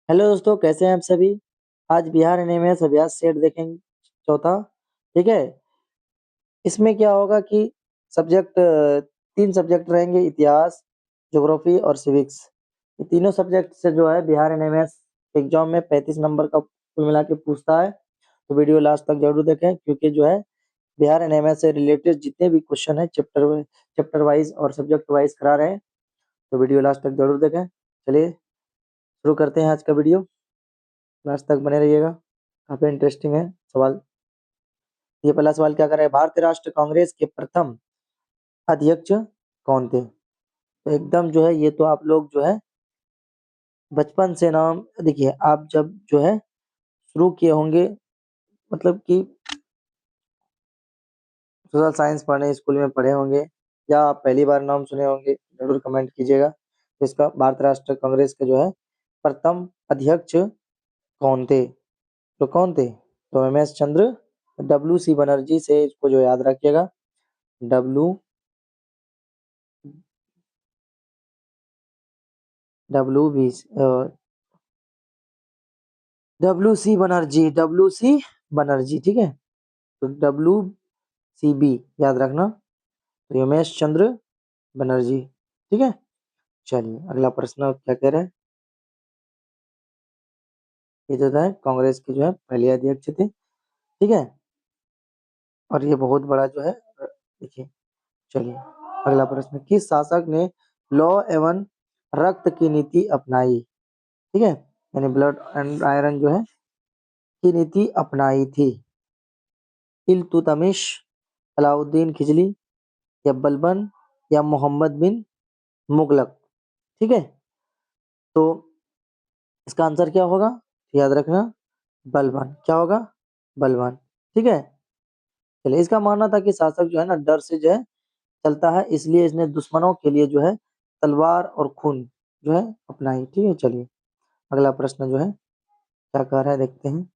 Hello दोस्तों, कैसे हैं आप सभी। आज बिहार एनएमएस अभ्यास सेट देखेंगे, चौथा। ठीक है। इसमें क्या होगा कि सब्जेक्ट 3 सब्जेक्ट रहेंगे: इतिहास, ज्योग्राफी और सिविक्स। ये तीनों सब्जेक्ट से जो है बिहार एनएमएस एग्जाम में 35 नंबर का कुल मिला के पूछता है। तो वीडियो लास्ट तक जरूर देखें, क्योंकि जो है बिहार एनएमएस से रिलेटेड जितने भी क्वेश्चन है चैप्टर वाइज और सब्जेक्ट वाइज करा रहे हैं। तो वीडियो लास्ट तक जरूर देखें। चलिए शुरू करते हैं आज का वीडियो। लास्ट तक बने रहिएगा, काफी इंटरेस्टिंग है सवाल। ये पहला सवाल क्या कर रहा है: भारतीय राष्ट्रीय कांग्रेस के प्रथम अध्यक्ष कौन थे। तो एकदम जो है ये तो आप लोग जो है बचपन से नाम, देखिए आप जब जो है शुरू किए होंगे, मतलब कि सोशल साइंस पढ़ने स्कूल में पढ़े होंगे, या आप पहली बार नाम सुने होंगे, जरूर कमेंट कीजिएगा। तो इसका भारतीय राष्ट्रीय कांग्रेस के जो है प्रथम अध्यक्ष कौन थे। तो कौन थे? तो M S Chandra, W C Banerjee से इसको जो याद रखिएगा। W W B W C Banerjee, ठीक है। तो WCB याद रखना। तो उमेश चंद्र बनर्जी, ठीक है। चलिए अगला प्रश्न क्या कह रहे हैं। ये जो है कांग्रेस के जो है पहले अध्यक्ष थे, ठीक है। और ये बहुत बड़ा जो है, देखिए। चलिए अगला प्रश्न: किस शासक ने लॉ एवं रक्त की नीति अपनाई, ठीक है, यानी ब्लड एंड आयरन जो है की नीति अपनाई थी। इल्तुतमिश, अलाउद्दीन खिलजी, या बलबन, या मोहम्मद बिन मुगलक, ठीक है। तो इसका आंसर क्या होगा, याद रखना, बलवान। क्या होगा? बलवान, ठीक है। चलिए, इसका मानना था कि शासक जो है ना डर से जो है चलता है, इसलिए इसने दुश्मनों के लिए जो है तलवार और खून जो है अपनाई, ठीक है। चलिए अगला प्रश्न जो है क्या कह रहा है, देखते हैं।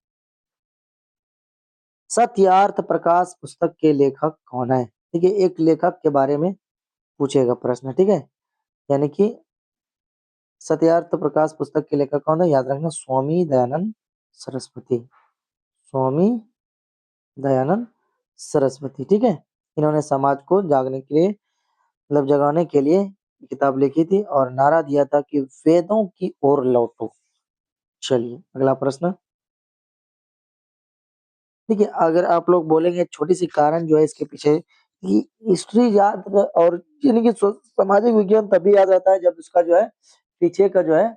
सत्यार्थ प्रकाश पुस्तक के लेखक कौन है? ठीक है, एक लेखक के बारे में पूछेगा प्रश्न, ठीक है। यानी कि सत्यार्थ प्रकाश पुस्तक के लेखक कौन है, याद रखना, स्वामी दयानंद सरस्वती। स्वामी दयानंद सरस्वती, ठीक है। इन्होंने समाज को जागने के लिए, मतलब जगाने के लिए किताब लिखी थी और नारा दिया था कि वेदों की ओर लौटो। चलिए अगला प्रश्न। देखिए, अगर आप लोग बोलेंगे छोटी सी कारण जो है इसके पीछे कि हिस्ट्री याद और यानी कि सामाजिक विज्ञान तभी याद रहता है जब उसका जो है पीछे का जो है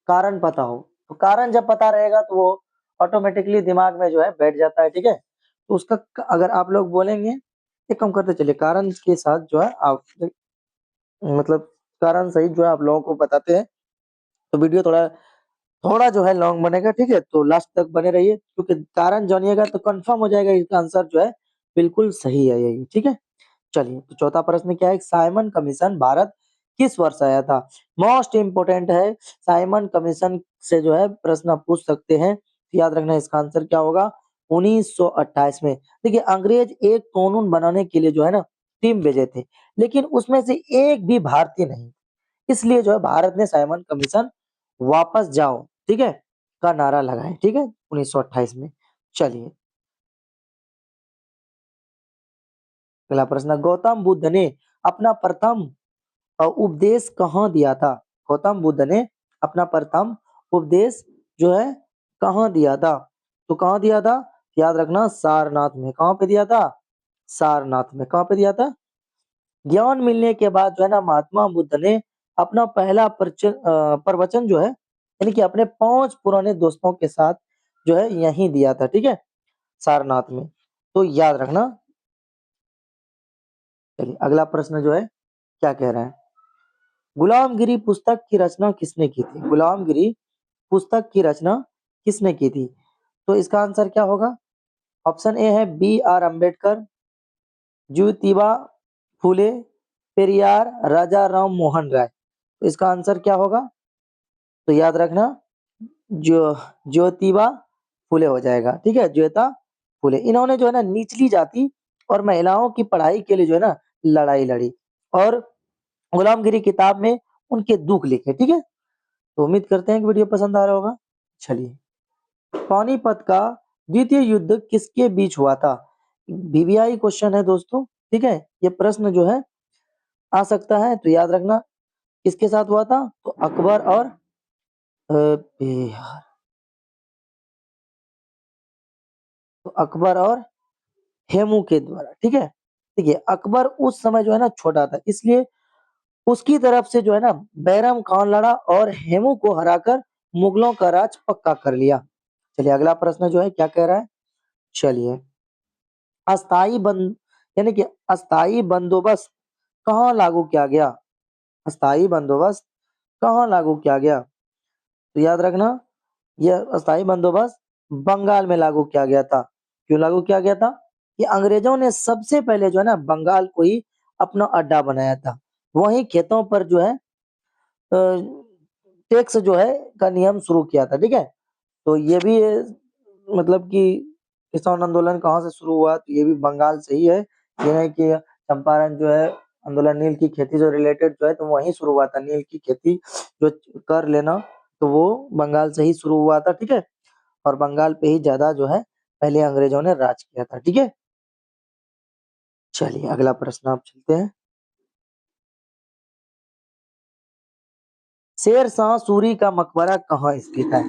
कारण पता हो। तो कारण जब पता रहेगा तो वो ऑटोमेटिकली दिमाग में जो है बैठ जाता है, ठीक है। तो उसका अगर आप लोग बोलेंगे, एक काम करते चलिए कारण के साथ जो है आप, मतलब कारण सही जो है आप लोगों को बताते हैं। तो वीडियो थोड़ा थोड़ा जो है लॉन्ग बनेगा, ठीक है। तो लास्ट तक बने रहिए, क्योंकि कारण जानिएगा तो कंफर्म हो जाएगा इसका आंसर जो है बिल्कुल सही है यही, ठीक है। चलिए तो चौथा प्रश्न क्या है: साइमन कमीशन भारत किस वर्ष आया था। मोस्ट इंपोर्टेंट है, साइमन कमीशन से जो है प्रश्न पूछ सकते हैं। तो याद रखना इसका आंसर क्या होगा, 1928 में। देखिए, अंग्रेज एक कानून बनाने के लिए जो है ना टीम भेजे थे, लेकिन उसमें से एक भी भारतीय नहीं, इसलिए जो है भारत ने साइमन कमीशन वापस जाओ, ठीक है, का नारा लगाया, ठीक है, 1928 में। चलिए अगला प्रश्न: गौतम बुद्ध ने अपना प्रथम उपदेश कहाँ दिया था। गौतम बुद्ध ने अपना प्रथम उपदेश जो है कहाँ दिया था। तो कहाँ दिया था, याद रखना, सारनाथ में। कहाँ पे दिया था? सारनाथ में। कहाँ पे दिया था? ज्ञान मिलने के बाद जो है ना महात्मा बुद्ध ने अपना पहला प्रवचन जो है, यानी कि अपने 5 पुराने दोस्तों के साथ जो है यहीं दिया था, ठीक है, सारनाथ में। तो याद रखना। चलिए अगला प्रश्न जो है क्या कह रहा है: गुलामगिरी पुस्तक की रचना किसने की थी। गुलामगिरी पुस्तक की रचना किसने की थी। तो इसका आंसर क्या होगा? ऑप्शन ए है B.R. अम्बेडकर, ज्योतिबा फूले, पेरियार, राजा राम मोहन राय। तो इसका आंसर क्या होगा? तो याद रखना, जो ज्योतिबा फूले हो जाएगा, ठीक है, ज्योता फूले। इन्होंने जो है ना निचली जाति और महिलाओं की पढ़ाई के लिए जो है ना लड़ाई लड़ी, और गुलामगिरी किताब में उनके दुख लिखे, ठीक है। तो उम्मीद करते हैं कि वीडियो पसंद आ रहा होगा। चलिए, पानीपत का द्वितीय युद्ध किसके बीच हुआ था? वीवीआई क्वेश्चन है दोस्तों, ठीक है। ये प्रश्न जो है आ सकता है, तो याद रखना किसके साथ हुआ था? तो अकबर और बिहार, तो अकबर और हेमू के द्वारा, ठीक है। देखिए, अकबर उस समय जो है ना छोटा था, इसलिए उसकी तरफ से जो है ना बैरम खान लड़ा और हेमू को हराकर मुगलों का राज पक्का कर लिया। चलिए, अगला प्रश्न जो है क्या कह रहा है? चलिए, अस्थाई बंद यानी कि अस्थाई बंदोबस्त कहाँ लागू किया गया? अस्थाई बंदोबस्त कहाँ लागू किया गया? तो याद रखना, यह अस्थाई बंदोबस्त बंगाल में लागू किया गया था। क्यों लागू किया गया था? कि अंग्रेजों ने सबसे पहले जो है ना बंगाल को ही अपना अड्डा बनाया था। वहीं खेतों पर जो है टैक्स जो है का नियम शुरू किया था, ठीक है। तो ये भी मतलब कि किसान आंदोलन कहाँ से शुरू हुआ? तो ये भी बंगाल से ही है। ये है कि चंपारण जो है आंदोलन, नील की खेती जो रिलेटेड जो है, तो वहीं शुरू हुआ था। नील की खेती जो कर लेना, तो वो बंगाल से ही शुरू हुआ था, ठीक है। और बंगाल पे ही ज्यादा जो है पहले अंग्रेजों ने राज किया था, ठीक है। चलिए, अगला प्रश्न आप चलते हैं। शेर शाह सूरी का मकबरा कहाँ स्थित है?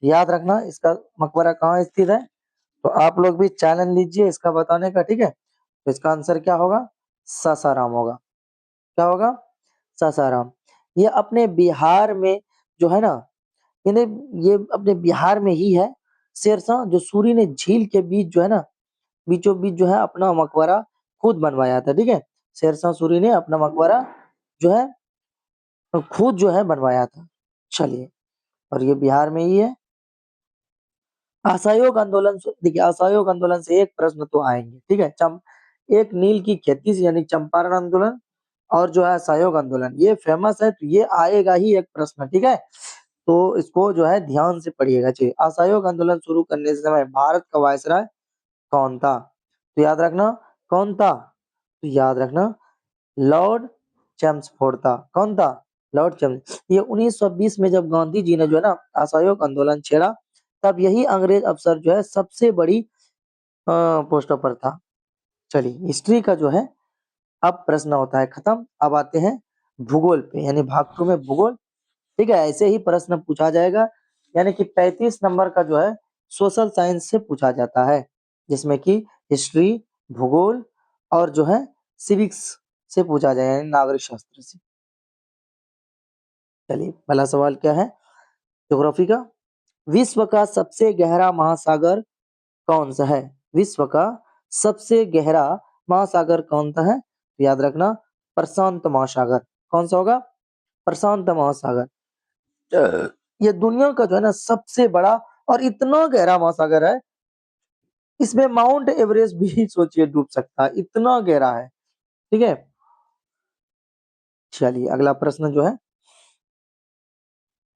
याद रखना, इसका मकबरा कहाँ स्थित है। तो आप लोग भी चैलेंज लीजिए इसका बताने का, ठीक है। तो इसका आंसर क्या होगा? सासाराम होगा। क्या होगा? सासाराम। ये अपने बिहार में जो है ना, यानी ये अपने बिहार में ही है। शेरशाह जो सूरी ने झील के बीच जो है ना, बीचों बीच जो है अपना मकबरा खुद बनवाया था, ठीक है। शेरशाह सूरी ने अपना मकबरा जो है खुद जो है बनवाया था। चलिए, और ये बिहार में ही है। असहयोग आंदोलन से देखिए, असहयोग आंदोलन से एक प्रश्न तो आएंगे, ठीक है। एक नील की खेती से यानी चंपारण आंदोलन और जो है असहयोग आंदोलन, ये फेमस है, तो ये आएगा ही एक प्रश्न, ठीक है। तो इसको जो है ध्यान से पढ़िएगा। चाहिए, असहयोग आंदोलन शुरू करने से समय भारत का वायसराय कौन था? तो याद रखना, कौन था? तो याद रखना, लॉर्ड चेम्सफोर्ड था। कौन था? लॉर्ड चेम्स। ये 1920 में जब गांधी जी ने जो है ना असहयोग आंदोलन छेड़ा, तब यही अंग्रेज अफसर जो है सबसे बड़ी पोस्टों पर था। चलिए, हिस्ट्री का जो है अब प्रश्न होता है खत्म। अब आते हैं भूगोल पे, यानी भाग 2 में भूगोल, ठीक है। ऐसे ही प्रश्न पूछा जाएगा, यानी कि 35 नंबर का जो है सोशल साइंस से पूछा जाता है, जिसमें कि हिस्ट्री, भूगोल और जो है सिविक्स से पूछा जाएगा, यानी नागरिक शास्त्र से। चलिए, पहला सवाल क्या है? ज्योग्राफी का। विश्व का सबसे गहरा महासागर कौन सा है? विश्व का सबसे गहरा महासागर कौन सा है? तो याद रखना, प्रशांत महासागर। कौन सा होगा? प्रशांत महासागर। ये दुनिया का जो है ना सबसे बड़ा और इतना गहरा महासागर है, इसमें माउंट एवरेस्ट भी सोचिए डूब सकता है, इतना गहरा है, ठीक है। चलिए, अगला प्रश्न जो है,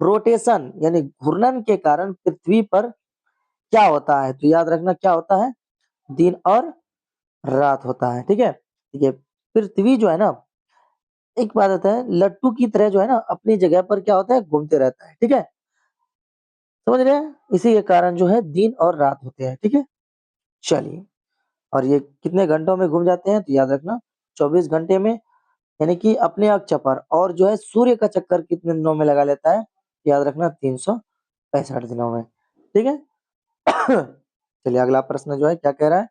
रोटेशन यानी घूर्णन के कारण पृथ्वी पर क्या होता है? तो याद रखना, क्या होता है? दिन और रात होता है, ठीक है। ये पृथ्वी जो है ना, एक बात होता है, लट्टू की तरह जो है ना अपनी जगह पर क्या होता है? घूमते रहता है, ठीक है। समझ रहे हैं? इसी के कारण जो है दिन और रात होते हैं, ठीक है। चलिए, और ये कितने घंटों में घूम जाते हैं? तो याद रखना, 24 घंटे में, यानी कि अपने अक्ष पर। और जो है सूर्य का चक्कर कितने दिनों में लगा लेता है? याद रखना, 365 दिनों में, ठीक है। चलिए, अगला प्रश्न जो है क्या कह रहा है?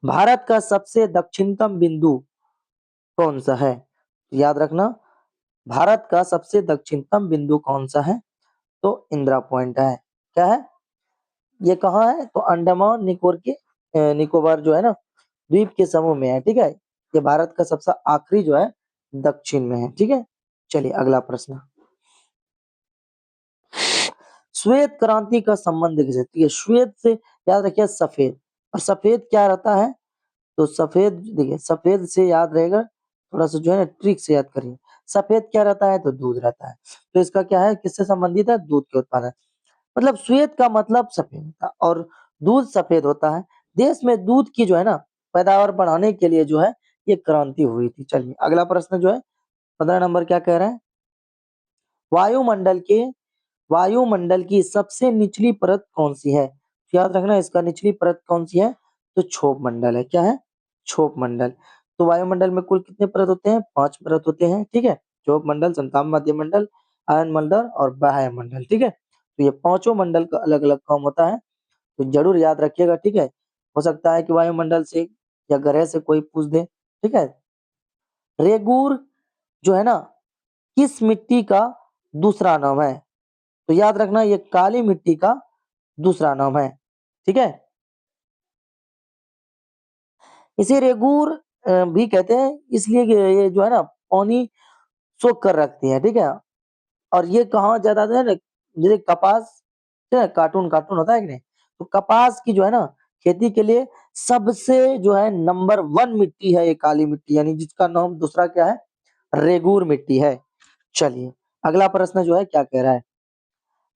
भारत का सबसे दक्षिणतम बिंदु कौन सा है? याद रखना, भारत का सबसे दक्षिणतम बिंदु कौन सा है? तो इंदिरा पॉइंट है। क्या है? ये कहाँ है? तो अंडमान निकोबार जो है ना द्वीप के समूह में है, ठीक है। ये भारत का सबसे आखिरी जो है दक्षिण में है, ठीक है। चलिए, अगला प्रश्न, श्वेत क्रांति का संबंध किसे? तो ये श्वेत से याद रखिए सफेद, और सफेद क्या रहता है? तो सफेद, देखिए सफेद से याद रहेगा, थोड़ा सा जो है ना ट्रिक से याद करिए। सफेद क्या रहता है? तो दूध रहता है। तो इसका क्या है, किससे संबंधित है? दूध के उत्पादन। मतलब श्वेत का मतलब सफेद होता है और दूध सफेद होता है। देश में दूध की जो है ना पैदावार बढ़ाने के लिए जो है ये क्रांति हुई थी। चलिए, अगला प्रश्न जो है 15 नंबर क्या कह रहा है? वायुमंडल के वायुमंडल की सबसे निचली परत कौन सी है? तो याद रखना इसका निचली परत कौन सी है? तो क्षोभ मंडल है। क्या है? क्षोभ मंडल। तो वायुमंडल में कुल कितने परत होते हैं? 5 परत होते हैं, ठीक है? क्षोभ मंडल, संताप मध्य मंडल, आयन मंडल और बाह्य मंडल, ठीक है? तो ये पांचों मंडल का अलग-अलग काम होता है, तो जरूर याद रखिएगा, ठीक है? हो सकता है कि वायुमंडल से या ग्रह से कोई पूछ दे, ठीक है? रेगुर जो है ना, किस मिट्टी का दूसरा नाम है? तो याद रखना ये काली मिट्टी का दूसरा नाम है, ठीक है? इसे रेगूर भी कहते हैं इसलिए कि ये जो है ना पानी सोख कर रखती है, ठीक है? और ये कहाँ ज्यादा है ना, जैसे कपास, ठीक है, कार्टून कार्टून होता है कि नहीं, तो कपास की जो है ना खेती के लिए सबसे जो है नंबर 1 मिट्टी है ये काली मिट्टी, यानी जिसका नाम दूसरा क्या है? रेगूर मिट्टी है। चलिए अगला प्रश्न जो है क्या कह रहा है?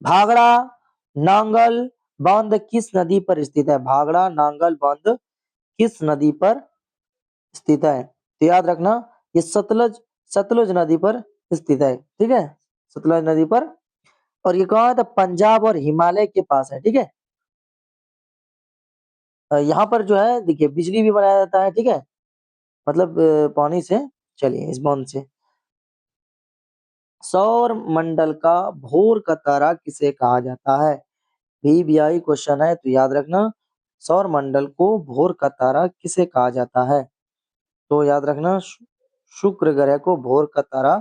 भागड़ा नांगल बांध किस नदी पर स्थित है? भागड़ा नांगल बांध किस नदी पर स्थित है? तो याद रखना ये सतलज सतलुज नदी पर स्थित है, ठीक है? सतलज नदी पर। और ये कहाँ है? तो पंजाब और हिमालय के पास है, ठीक है? यहाँ पर जो है देखिए बिजली भी बनाया जाता है, ठीक है? मतलब पानी से। चलिए इस बांध से। सौर मंडल का भोर का तारा किसे कहा जाता है? VVI क्वेश्चन है, तो याद रखना सौर मंडल को भोर का तारा किसे कहा जाता है? तो याद रखना शुक्र ग्रह को भोर का तारा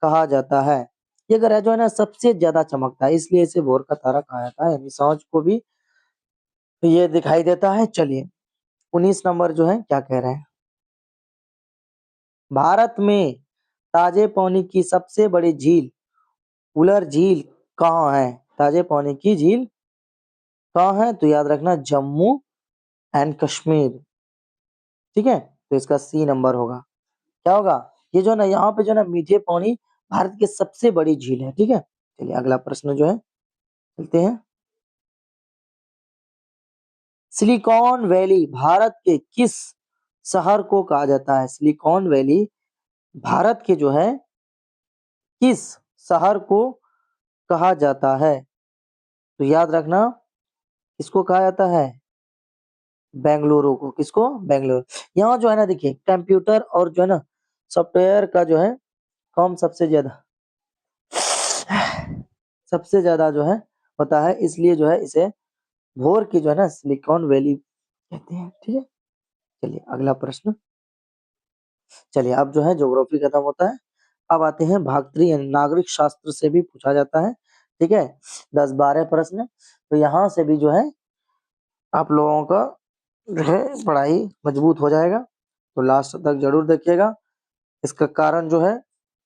कहा जाता है। ये ग्रह जो है ना सबसे ज्यादा चमकता है, इसलिए इसे भोर का तारा कहा जाता है, यानी सांझ को भी ये दिखाई देता है। चलिए 19 नंबर जो है क्या कह रहे हैं? भारत में ताजे पानी की सबसे बड़ी झील उलर झील कहाँ है? ताजे पानी की झील कहाँ है? तो याद रखना जम्मू एंड कश्मीर, ठीक है? तो इसका सी नंबर होगा। क्या होगा? ये जो ना यहाँ पे जो ना मीठे पानी भारत की सबसे बड़ी झील है, ठीक है? चलिए अगला प्रश्न जो है चलते हैं। सिलिकॉन वैली भारत के किस शहर को कहा जाता है? सिलिकॉन वैली भारत के जो है किस शहर को कहा जाता है? तो याद रखना किसको कहा जाता है? बेंगलुरु को। किसको? बेंगलुरु। यहाँ जो है ना देखिए कंप्यूटर और जो है ना सॉफ्टवेयर का जो है काम सबसे ज्यादा जो है होता है, इसलिए जो है इसे भोर की जो है ना सिलिकॉन वैली कहते हैं, ठीक है? चलिए अगला प्रश्न। चलिए अब जो है ज्योग्राफी खत्म होता है, अब आते हैं भागत्री यानी नागरिक शास्त्र से भी पूछा जाता है, ठीक है? 10-12 प्रश्न, तो यहाँ से भी जो है आप लोगों का जो है पढ़ाई मजबूत हो जाएगा, तो लास्ट तक जरूर देखिएगा। इसका कारण जो है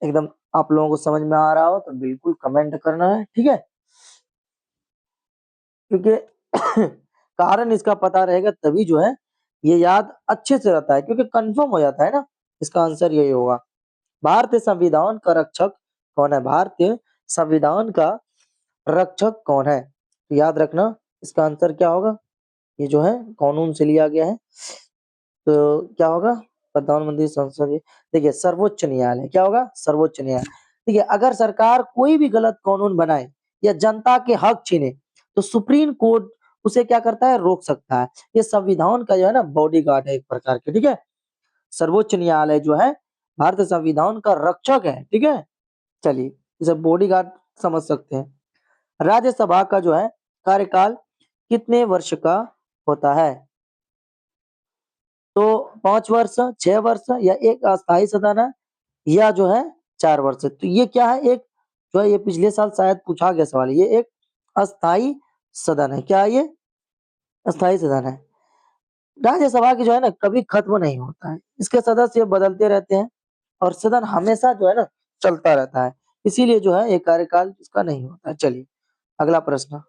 एकदम आप लोगों को समझ में आ रहा हो तो बिल्कुल कमेंट करना है, ठीक है? क्योंकि कारण इसका पता रहेगा तभी जो है ये याद अच्छे से रहता है, क्योंकि कंफर्म हो जाता है ना। इसका आंसर यही होगा। भारतीय संविधान का रक्षक कौन है? भारतीय संविधान का रक्षक कौन है? तो याद रखना इसका आंसर क्या होगा? ये जो है कानून से लिया गया है, तो क्या होगा? प्रधानमंत्री संसदीय, देखिए सर्वोच्च न्यायालय। क्या होगा? सर्वोच्च न्यायालय। देखिए अगर सरकार कोई भी गलत कानून बनाए या जनता के हक छीने तो सुप्रीम कोर्ट उसे क्या करता है? रोक सकता है। ये संविधान का जो है ना बॉडीगार्ड है एक प्रकार के, ठीक है? सर्वोच्च न्यायालय जो है भारतीय संविधान का रक्षक है, ठीक है? चलिए इसे बॉडीगार्ड समझ सकते हैं। राज्यसभा का जो है कार्यकाल कितने वर्ष का होता है? तो 5 वर्ष, 6 वर्ष या एक अस्थायी सदन है, या जो है 4 वर्ष है। तो ये क्या है? एक जो है ये पिछले साल शायद पूछा गया सवाल है। ये एक अस्थायी सदन है। क्या है ये? अस्थायी सदन है। राज्यसभा की जो है ना कभी खत्म नहीं होता है। इसके सदस्य बदलते रहते हैं और सदन हमेशा जो है ना चलता रहता है। इसीलिए जो है एक कार्यकाल इसका नहीं होता है। चलिए अगला प्रश्न।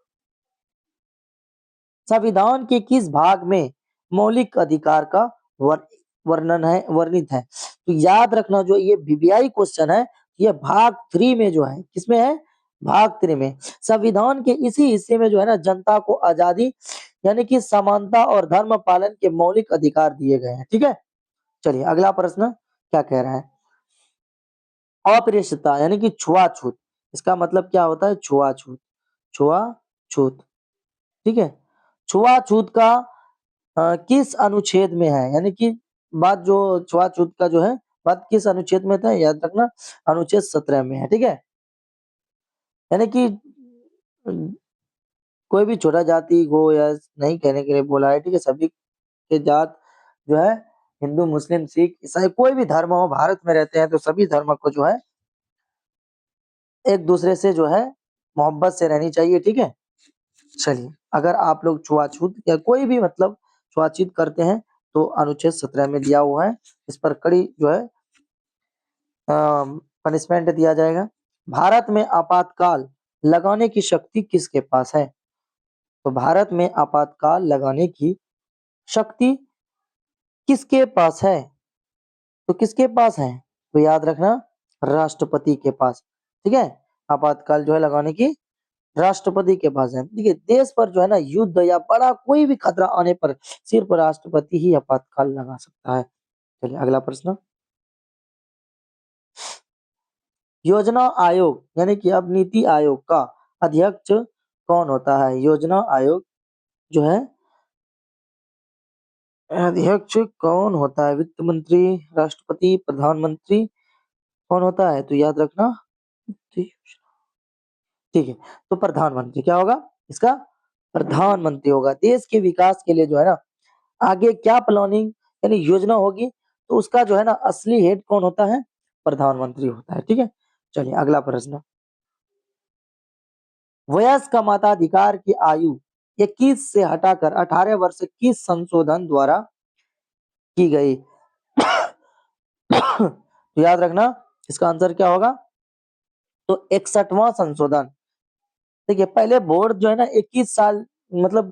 संविधान के किस भाग में मौलिक अधिकार का वर्णन है वर्णित है? तो याद रखना जो ये वीवीआई क्वेश्चन है, ये भाग 3 में जो है, किसमें है? भाग 3 में। संविधान के इसी हिस्से में जो है ना जनता को आजादी यानी कि समानता और धर्म पालन के मौलिक अधिकार दिए गए हैं, ठीक है? चलिए अगला प्रश्न क्या कह रहा है? अप्रेषिता यानी कि छुआछूत इसका मतलब क्या होता है? छुआछूत, छुआछूत, ठीक है? छुआछूत का किस अनुच्छेद में है? यानी कि बात जो छुआछूत का जो है, बात किस अनुच्छेद में था? याद रखना, अनुच्छेद 17 में है, ठीक है? यानी कि कोई भी छोटा जाति को या नहीं कहने के लिए बोला है, ठीक है? सभी के जात जो है, हिंदू, मुस्लिम, सिख, ईसाई, कोई भी धर्म हो, भारत में रहते हैं तो सभी धर्म को जो है एक दूसरे से जो है मोहब्बत से रहनी चाहिए, ठीक है? चलिए, अगर आप लोग छुआछूत या कोई भी मतलब छुआछूत करते हैं तो अनुच्छेद 17 में दिया हुआ है, इस पर कड़ी जो है पनिशमेंट दिया जाएगा। भारत में आपातकाल लगाने की शक्ति किसके पास है? तो भारत में आपातकाल लगाने की शक्ति किसके पास है? तो किसके पास है? तो याद रखना, राष्ट्रपति के पास, ठीक है? आपातकाल जो है लगाने की राष्ट्रपति के पास है। देखिए, देश पर जो है ना युद्ध या बड़ा कोई भी खतरा आने पर सिर्फ राष्ट्रपति ही आपातकाल लगा सकता है। चलिए अगला प्रश्न। योजना आयोग यानी कि अब नीति आयोग का अध्यक्ष कौन होता है? योजना आयोग जो है अध्यक्ष कौन होता है? वित्त मंत्री, राष्ट्रपति, प्रधानमंत्री, कौन होता है? तो याद रखना, ठीक है, तो प्रधानमंत्री क्या होगा इसका? प्रधानमंत्री होगा। देश के विकास के लिए जो है ना आगे क्या प्लानिंग यानी योजना होगी तो उसका जो है ना असली हेड कौन होता है? प्रधानमंत्री होता है, ठीक है? चलिए अगला प्रश्न। वयस्क मताधिकार की आयु 21 से हटाकर 18 वर्ष किस संशोधन द्वारा की गई? तो याद रखना, इसका आंसर क्या होगा? तो 61वां संशोधन। देखिए, पहले बोर्ड जो है ना 21 साल मतलब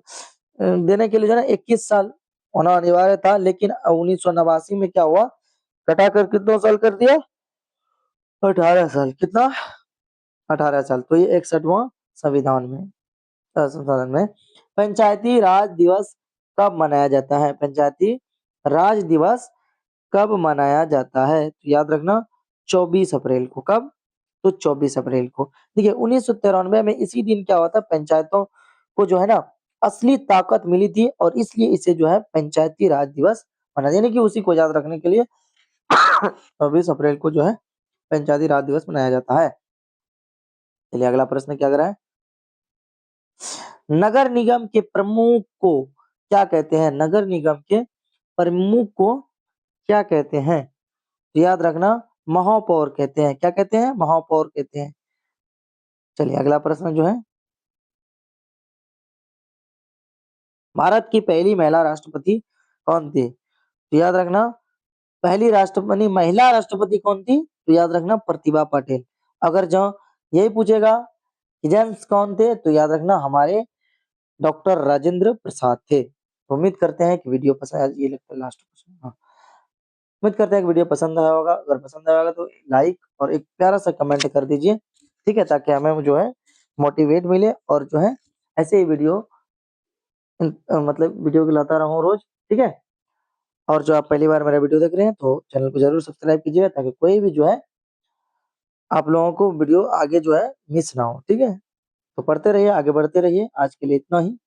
देने के लिए जो है ना 21 साल होना अनिवार्य था, लेकिन 1989 में क्या हुआ, घटाकर कितने साल कर दिया? 18 साल। कितना? 18 साल। तो ये 61वां संविधान में संशोधन में। पंचायती राज दिवस कब मनाया जाता है? पंचायती राज दिवस कब मनाया जाता है? तो याद रखना, 24 अप्रैल को। कब? तो 24 अप्रैल को। देखिए, 1993 में इसी दिन क्या हुआ था, पंचायतों को जो है ना असली ताकत मिली थी और इसलिए इसे जो है पंचायती राज दिवस मना, यानी कि उसी को याद रखने के लिए 24 अप्रैल को जो है पंचायती राज दिवस मनाया जाता है। चलिए अगला प्रश्न क्या कर रहा है? नगर निगम के प्रमुख को क्या कहते हैं? नगर निगम के प्रमुख को क्या कहते हैं? तो याद रखना, महापौर कहते हैं। क्या कहते हैं? महापौर कहते हैं। चलिए अगला प्रश्न जो है, भारत की पहली महिला राष्ट्रपति कौन थी? तो याद रखना, पहली राष्ट्रपति महिला राष्ट्रपति कौन थी? तो याद रखना, प्रतिभा पाटिल। अगर जो यही पूछेगा कि जेंट्स कौन थे तो याद रखना हमारे डॉक्टर राजेंद्र प्रसाद थे। तो उम्मीद करते हैं कि वीडियो पसंद, ये लगता है लास्ट क्वेश्चन, हाँ, उम्मीद करते हैं कि वीडियो पसंद आया होगा। अगर पसंद आया होगा तो लाइक और एक प्यारा सा कमेंट कर दीजिए, ठीक है? ताकि हमें जो है मोटिवेट मिले और जो है ऐसे ही वीडियो मतलब वीडियो लाता रहूं रोज, ठीक है? और जो आप पहली बार मेरा वीडियो देख रहे हैं तो चैनल को जरूर सब्सक्राइब कीजिएगा ताकि कोई भी जो है आप लोगों को वीडियो आगे जो है मिस ना हो, ठीक है? तो पढ़ते रहिए, आगे बढ़ते रहिए। आज के लिए इतना ही।